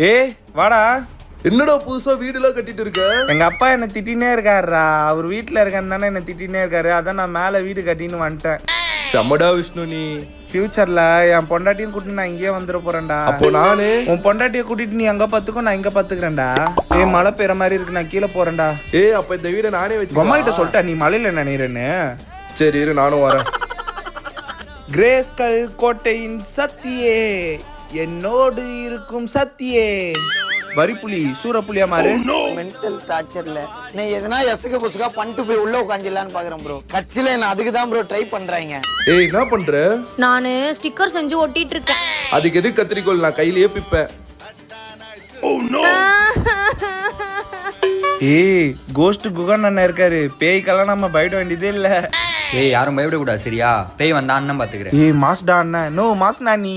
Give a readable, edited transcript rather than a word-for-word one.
ஏய் வாடா. என்னடா புதுசா வீடுலாம் கட்டிட்டு இருக்க? எங்க அப்பா என்ன திட்டினே இருக்காருடா. அவர் வீட்டுல இருக்கன்னு தானே என்ன திட்டினே இருக்காரு. அதான் நான் மேல வீடு கட்டின்னு வந்துட்டேன். செம்மடா விஷ்ணு நீ. ஃபியூச்சர்ல என் பொண்டாட்டியும் கூட்டிட்டு நான் இங்கேயே வந்துட போறேன்டா. அப்போ நானு உன் பொண்டாட்டியை கூட்டிட்டு நீ அங்க பாத்துக்கோ, நான் இங்க பாத்துக்கிறேன்டா. ஏய் மழை பெய்யற மாதிரி இருக்கு, நான் கீழே போறேன்டா. ஏய் அப்ப இந்த வீடை நானே வச்சு அம்மா கிட்ட சொல்லிட்டா நீ மழையில நினைறேன்னு. சரி இரு நானும் வரேன். கிரேஸ்கல் கோட்டையின் சத்தியே என்னோடு இருக்கும் சத்தியே. வரிப்புலி சூரப்புலியா மாறு. மென்டல் டார்ச்சர்ல நீ எதனா எசுக்கு புசுக்கா பண்ணிட்டு போய் உள்ள உட்காந்துலான்னு பாக்குறேன் ப்ரோ. கட்சியில நான் அதுக்கு தான் ப்ரோ ட்ரை பண்றாங்க. ஏய் என்ன பண்ற? நானு ஸ்டிக்கர் செஞ்சு ஒட்டிட்டு இருக்கேன். அதுக்கு எது கத்திரிக்கோள், நான் கையிலேயே பிப்பேன். ஏய் கோஸ்ட் குகன் அண்ணன் இருக்காரு. பேய்க்கெல்லாம் நம்ம பயப்பட வேண்டியதே இல்ல. ஏய் யாரும் பயப்பட கூடாது சரியா? பேய் வந்தா அண்ணன் பாத்துக்கிறேன். ஏய் மாஸ்டா அண்ணன். நோ மாஸ்டா நீ.